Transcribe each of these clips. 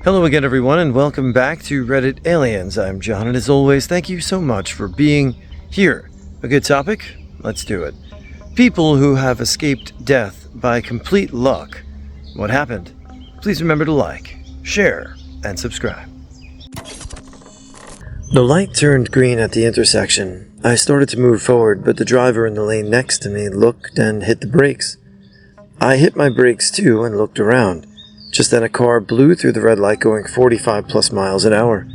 Hello again, everyone, and welcome back to Reddit Aliens. I'm John, and as always, thank you so much for being here. A good topic? Let's do it. People who have escaped death by complete luck. What happened? Please remember to like, share, and subscribe. The light turned green at the intersection. I started to move forward, but the driver in the lane next to me looked and hit the brakes. I hit my brakes too and looked around. Just then a car blew through the red light going 45 plus miles an hour.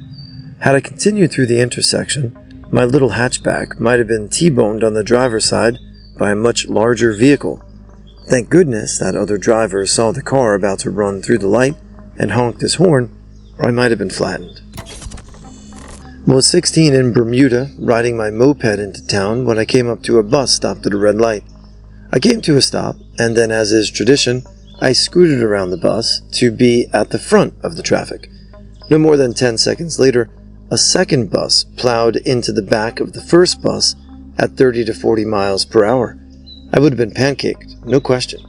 Had I continued through the intersection, my little hatchback might have been T-boned on the driver's side by a much larger vehicle. Thank goodness that other driver saw the car about to run through the light and honked his horn, or I might have been flattened. I was 16 in Bermuda, riding my moped into town when I came up to a bus stopped at a red light. I came to a stop, and then, as is tradition, I scooted around the bus to be at the front of the traffic. No more than 10 seconds later, a second bus plowed into the back of the first bus at 30 to 40 miles per hour. I would have been pancaked, no question.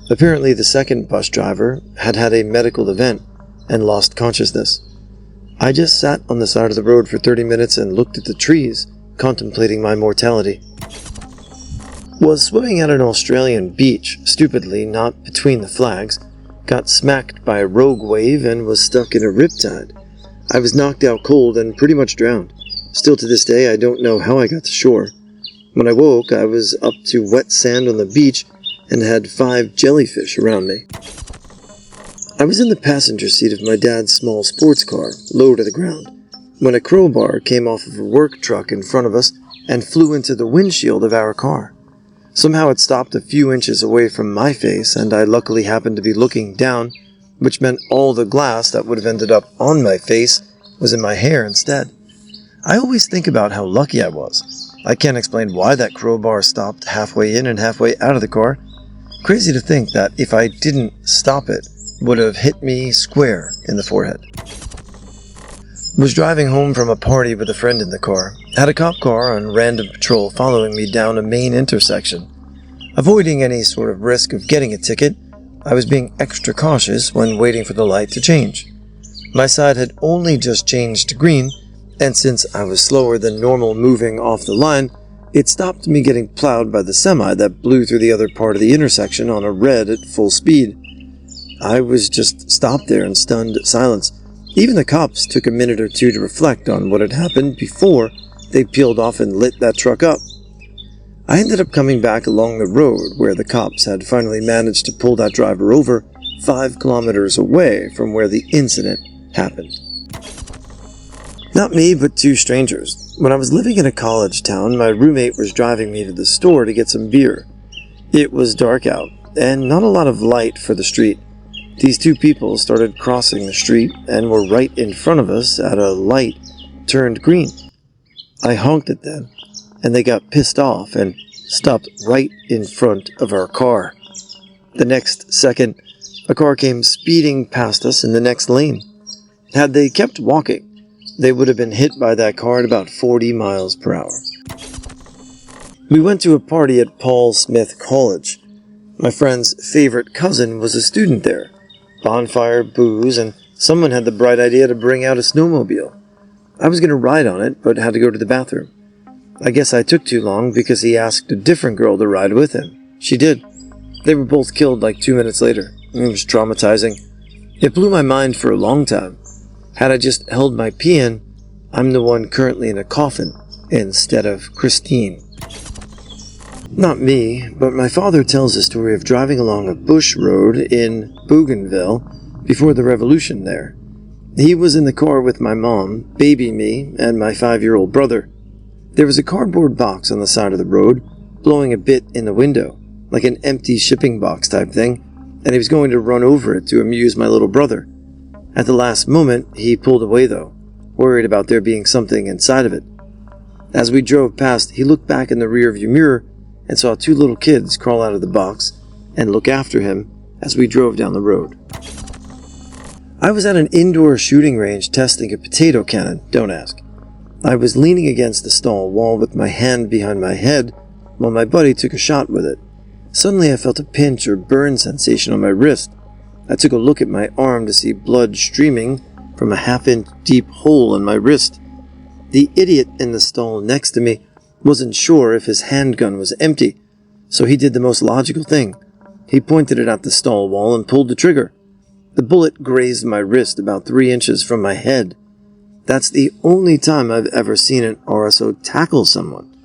Apparently, the second bus driver had had a medical event and lost consciousness. I just sat on the side of the road for 30 minutes and looked at the trees, contemplating my mortality. Was swimming at an Australian beach, stupidly not between the flags, got smacked by a rogue wave and was stuck in a riptide. I was knocked out cold and pretty much drowned. Still to this day, I don't know how I got to shore. When I woke, I was up to wet sand on the beach and had 5 jellyfish around me. I was in the passenger seat of my dad's small sports car, low to the ground, when a crowbar came off of a work truck in front of us and flew into the windshield of our car. Somehow it stopped a few inches away from my face, and I luckily happened to be looking down, which meant all the glass that would have ended up on my face was in my hair instead. I always think about how lucky I was. I can't explain why that crowbar stopped halfway in and halfway out of the car. Crazy to think that if I didn't stop it, it would have hit me square in the forehead. Was driving home from a party with a friend in the car. Had a cop car on random patrol following me down a main intersection. Avoiding any sort of risk of getting a ticket, I was being extra cautious when waiting for the light to change. My side had only just changed to green, and since I was slower than normal moving off the line, it stopped me getting plowed by the semi that blew through the other part of the intersection on a red at full speed. I was just stopped there in stunned silence. Even the cops took a minute or two to reflect on what had happened before they peeled off and lit that truck up. I ended up coming back along the road where the cops had finally managed to pull that driver over 5 kilometers away from where the incident happened. Not me, but 2 strangers. When I was living in a college town, my roommate was driving me to the store to get some beer. It was dark out, and not a lot of light for the street. These 2 people started crossing the street and were right in front of us at a light turned green. I honked at them, and they got pissed off and stopped right in front of our car. The next second, a car came speeding past us in the next lane. Had they kept walking, they would have been hit by that car at about 40 miles per hour. We went to a party at Paul Smith College. My friend's favorite cousin was a student there. Bonfire, booze, and someone had the bright idea to bring out a snowmobile. I was going to ride on it, but had to go to the bathroom. I guess I took too long because he asked a different girl to ride with him. She did. They were both killed like 2 minutes later. It was traumatizing. It blew my mind for a long time. Had I just held my pee in, I'm the one currently in a coffin instead of Christine. Not me, but my father tells the story of driving along a bush road in Bougainville before the revolution there. He was in the car with my mom, baby me, and my 5-year-old brother. There was a cardboard box on the side of the road, blowing a bit in the window, like an empty shipping box type thing, and he was going to run over it to amuse my little brother. At the last moment, he pulled away though, worried about there being something inside of it. As we drove past, he looked back in the rearview mirror and saw 2 little kids crawl out of the box and look after him as we drove down the road. I was at an indoor shooting range testing a potato cannon, don't ask. I was leaning against the stall wall with my hand behind my head while my buddy took a shot with it. Suddenly I felt a pinch or burn sensation on my wrist. I took a look at my arm to see blood streaming from a half-inch deep hole in my wrist. The idiot in the stall next to me wasn't sure if his handgun was empty, so he did the most logical thing. He pointed it at the stall wall and pulled the trigger. The bullet grazed my wrist about 3 inches from my head. That's the only time I've ever seen an RSO tackle someone.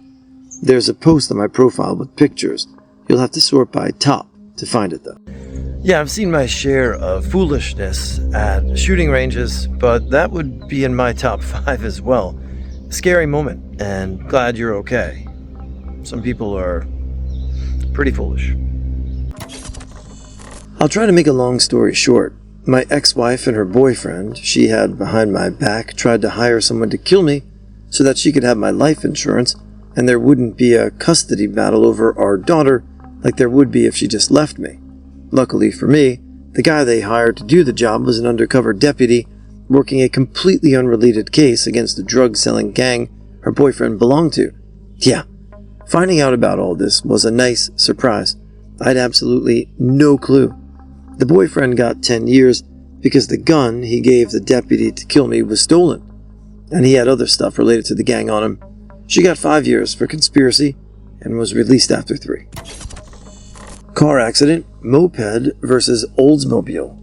There's a post on my profile with pictures. You'll have to sort by top to find it, though. Yeah, I've seen my share of foolishness at shooting ranges, but that would be in my top 5 as well. Scary moment, and glad you're okay. Some people are pretty foolish. I'll try to make a long story short. My ex-wife and her boyfriend she had behind my back tried to hire someone to kill me so that she could have my life insurance and there wouldn't be a custody battle over our daughter like there would be if she just left me. Luckily for me, the guy they hired to do the job was an undercover deputy working a completely unrelated case against a drug-selling gang her boyfriend belonged to. Yeah, finding out about all this was a nice surprise. I had absolutely no clue. The boyfriend got 10 years because the gun he gave the deputy to kill me was stolen, and he had other stuff related to the gang on him. She got 5 years for conspiracy and was released after 3. Car accident, moped versus Oldsmobile.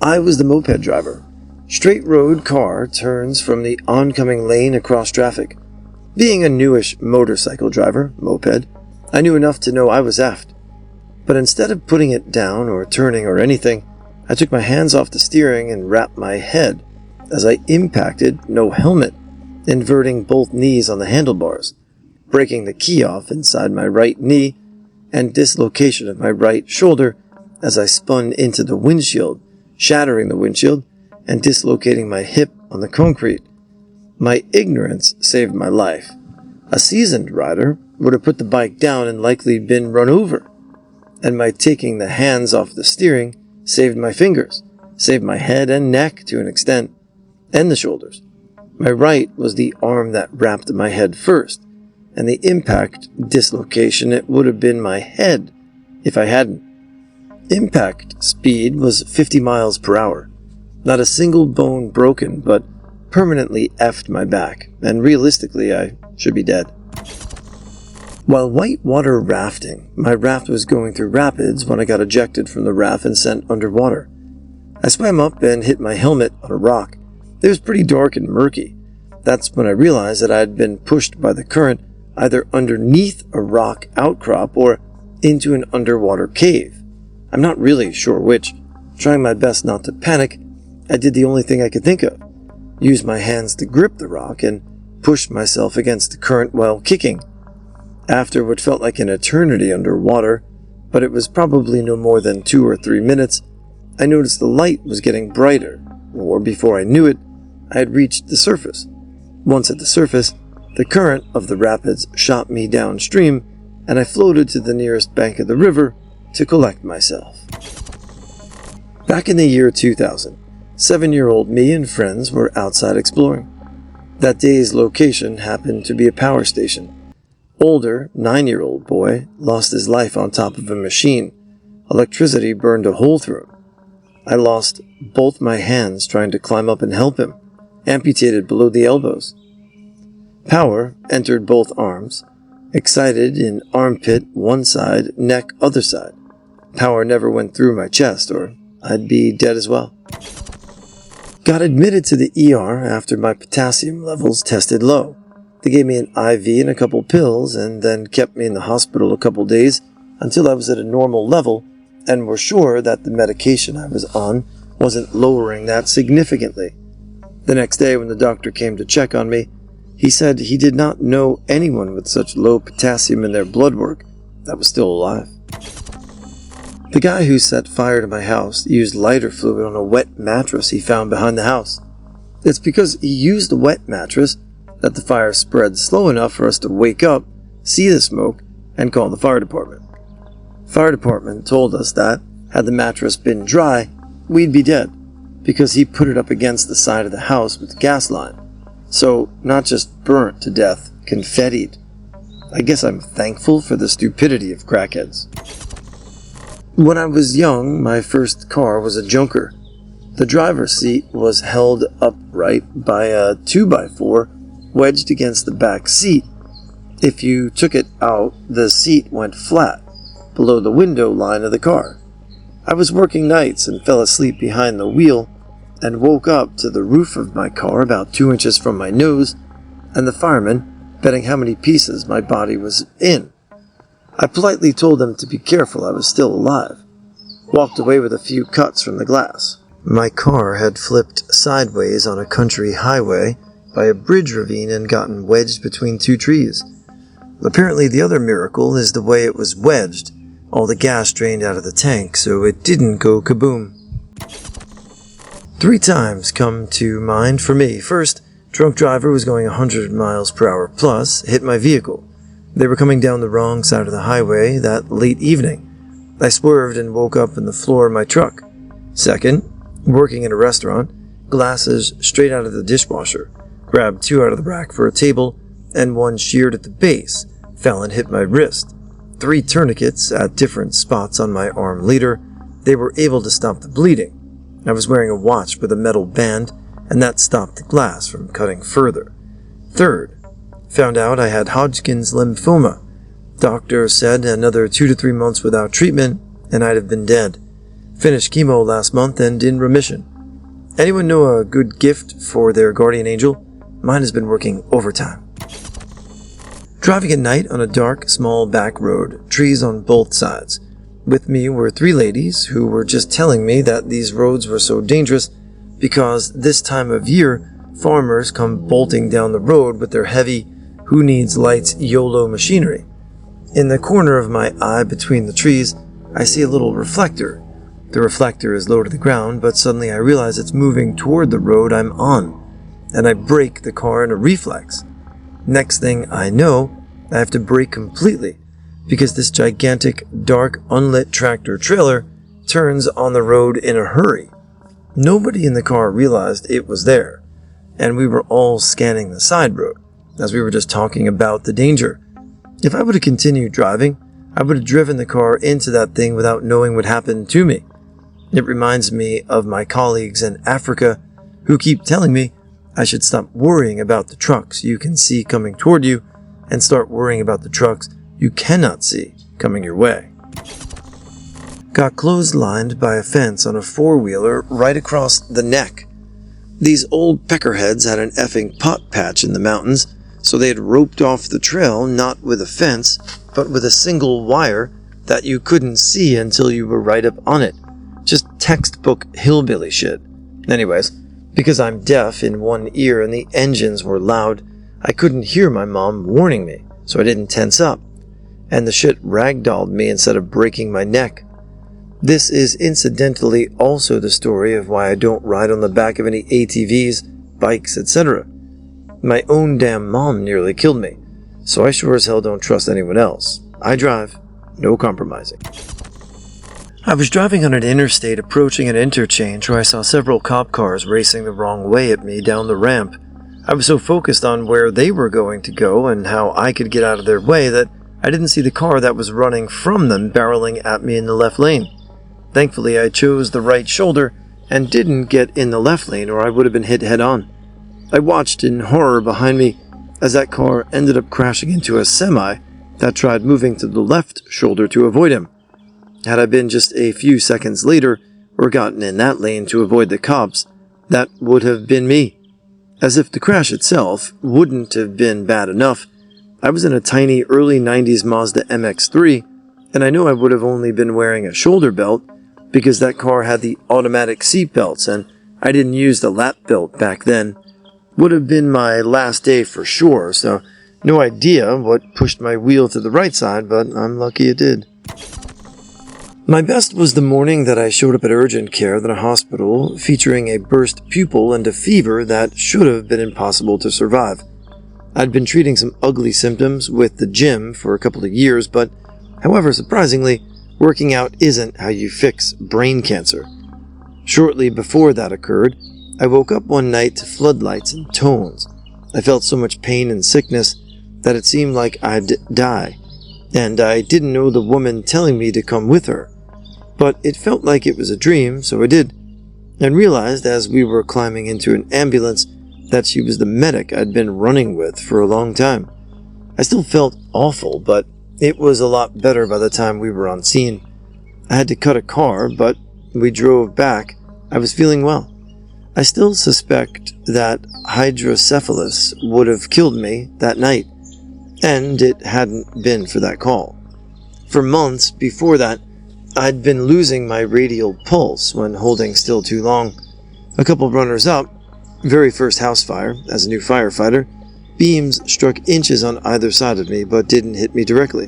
I was the moped driver. Straight road car turns from the oncoming lane across traffic. Being a newish motorcycle driver, moped, I knew enough to know I was effed. But instead of putting it down or turning or anything, I took my hands off the steering and wrapped my head as I impacted, no helmet, inverting both knees on the handlebars, breaking the key off inside my right knee, and dislocation of my right shoulder as I spun into the windshield, shattering the windshield and dislocating my hip on the concrete. My ignorance saved my life. A seasoned rider would have put the bike down and likely been run over. And my taking the hands off the steering saved my fingers, saved my head and neck to an extent, and the shoulders. My right was the arm that wrapped my head first, and the impact dislocation, it would have been my head if I hadn't. Impact speed was 50 miles per hour. Not a single bone broken, but permanently effed my back, and realistically I should be dead. While whitewater rafting, my raft was going through rapids when I got ejected from the raft and sent underwater. I swam up and hit my helmet on a rock. It was pretty dark and murky. That's when I realized that I had been pushed by the current either underneath a rock outcrop or into an underwater cave. I'm not really sure which. Trying my best not to panic, I did the only thing I could think of. Used my hands to grip the rock and pushed myself against the current while kicking. After what felt like an eternity underwater, but it was probably no more than 2 or 3 minutes, I noticed the light was getting brighter, or before I knew it, I had reached the surface. Once at the surface, the current of the rapids shot me downstream, and I floated to the nearest bank of the river to collect myself. Back in the year 2000, 7-year-old me and friends were outside exploring. That day's location happened to be a power station. Older, 9-year-old boy lost his life on top of a machine. Electricity burned a hole through him. I lost both my hands trying to climb up and help him, amputated below the elbows. Power entered both arms, excited in armpit one side, neck other side. Power never went through my chest, or I'd be dead as well. Got admitted to the ER after my potassium levels tested low. They gave me an IV and a couple pills and then kept me in the hospital a couple days until I was at a normal level and were sure that the medication I was on wasn't lowering that significantly. The next day when the doctor came to check on me, he said he did not know anyone with such low potassium in their blood work that was still alive. The guy who set fire to my house used lighter fluid on a wet mattress he found behind the house. It's because he used the wet mattress that the fire spread slow enough for us to wake up, see the smoke, and call the fire department. Fire department told us that, had the mattress been dry, we'd be dead, because he put it up against the side of the house with the gas line. So, not just burnt to death, confettied. I guess I'm thankful for the stupidity of crackheads. When I was young, my first car was a junker. The driver's seat was held upright by a 2x4 wedged against the back seat. If you took it out, the seat went flat, below the window line of the car. I was working nights and fell asleep behind the wheel and woke up to the roof of my car about 2 inches from my nose and the fireman betting how many pieces my body was in. I politely told them to be careful I was still alive. Walked away with a few cuts from the glass. My car had flipped sideways on a country highway by a bridge ravine and gotten wedged between two trees. Apparently the other miracle is the way it was wedged. All the gas drained out of the tank, so it didn't go kaboom. 3 times come to mind for me. First, drunk driver was going 100 miles per hour plus, hit my vehicle. They were coming down the wrong side of the highway that late evening. I swerved and woke up in the floor of my truck. Second, working in a restaurant, glasses straight out of the dishwasher, grabbed 2 out of the rack for a table, and 1 sheared at the base, fell and hit my wrist. 3 tourniquets at different spots on my arm later. They were able to stop the bleeding. I was wearing a watch with a metal band, and that stopped the glass from cutting further. Third, found out I had Hodgkin's lymphoma. Doctor said another 2 to 3 months without treatment, and I'd have been dead. Finished chemo last month and in remission. Anyone know a good gift for their guardian angel? Mine has been working overtime. Driving at night on a dark, small back road, trees on both sides. With me were 3 ladies who were just telling me that these roads were so dangerous because this time of year, farmers come bolting down the road with their heavy, who needs lights YOLO machinery. In the corner of my eye between the trees, I see a little reflector. The reflector is low to the ground, but suddenly I realize it's moving toward the road I'm on, and I brake the car in a reflex. Next thing I know, I have to brake completely, because this gigantic, dark, unlit tractor trailer turns on the road in a hurry. Nobody in the car realized it was there, and we were all scanning the side road, as we were just talking about the danger. If I would have continued driving, I would have driven the car into that thing without knowing what happened to me. It reminds me of my colleagues in Africa who keep telling me I should stop worrying about the trucks you can see coming toward you and start worrying about the trucks you cannot see coming your way. Got clotheslined by a fence on a 4-wheeler right across the neck. These old peckerheads had an effing pot patch in the mountains, so they had roped off the trail not with a fence, but with a single wire that you couldn't see until you were right up on it. Just textbook hillbilly shit. Anyways, because I'm deaf in one ear and the engines were loud, I couldn't hear my mom warning me, so I didn't tense up. And the shit ragdolled me instead of breaking my neck. This is incidentally also the story of why I don't ride on the back of any ATVs, bikes, etc. My own damn mom nearly killed me, so I sure as hell don't trust anyone else. I drive, no compromising. I was driving on an interstate approaching an interchange where I saw several cop cars racing the wrong way at me down the ramp. I was so focused on where they were going to go and how I could get out of their way that I didn't see the car that was running from them barreling at me in the left lane. Thankfully, I chose the right shoulder and didn't get in the left lane or I would have been hit head on. I watched in horror behind me as that car ended up crashing into a semi that tried moving to the left shoulder to avoid him. Had I been just a few seconds later or gotten in that lane to avoid the cops, that would have been me. As if the crash itself wouldn't have been bad enough, I was in a tiny early 90s Mazda MX-3, and I know I would have only been wearing a shoulder belt because that car had the automatic seat belts and I didn't use the lap belt back then. Would have been my last day for sure, so no idea what pushed my wheel to the right side, but I'm lucky it did. My best was the morning that I showed up at urgent care at a hospital featuring a burst pupil and a fever that should have been impossible to survive. I'd been treating some ugly symptoms with the gym for a couple of years, but however, surprisingly, working out isn't how you fix brain cancer. Shortly before that occurred, I woke up one night to floodlights and tones. I felt so much pain and sickness that it seemed like I'd die, and I didn't know the woman telling me to come with her. But it felt like it was a dream, so I did, and realized as we were climbing into an ambulance that she was the medic I'd been running with for a long time. I still felt awful, but it was a lot better by the time we were on scene. I had to cut a car, but we drove back. I was feeling well. I still suspect that hydrocephalus would have killed me that night, and it hadn't been for that call. For months before that, I'd been losing my radial pulse when holding still too long. A couple runners up, very first house fire, as a new firefighter, beams struck inches on either side of me but didn't hit me directly.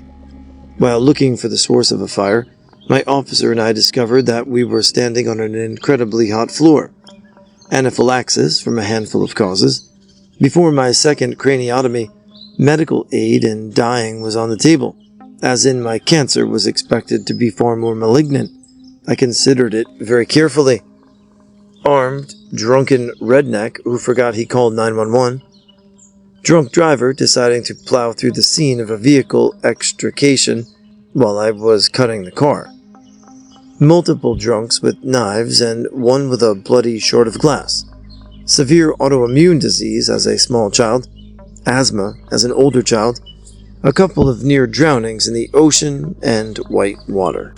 While looking for the source of a fire, my officer and I discovered that we were standing on an incredibly hot floor. Anaphylaxis from a handful of causes. Before my second craniotomy, medical aid in dying was on the table, as in my cancer was expected to be far more malignant. I considered it very carefully. Armed, drunken redneck who forgot he called 911. Drunk driver deciding to plow through the scene of a vehicle extrication while I was cutting the car. Multiple drunks with knives and one with a bloody short of glass. Severe autoimmune disease as a small child. Asthma as an older child. A couple of near drownings in the ocean and white water.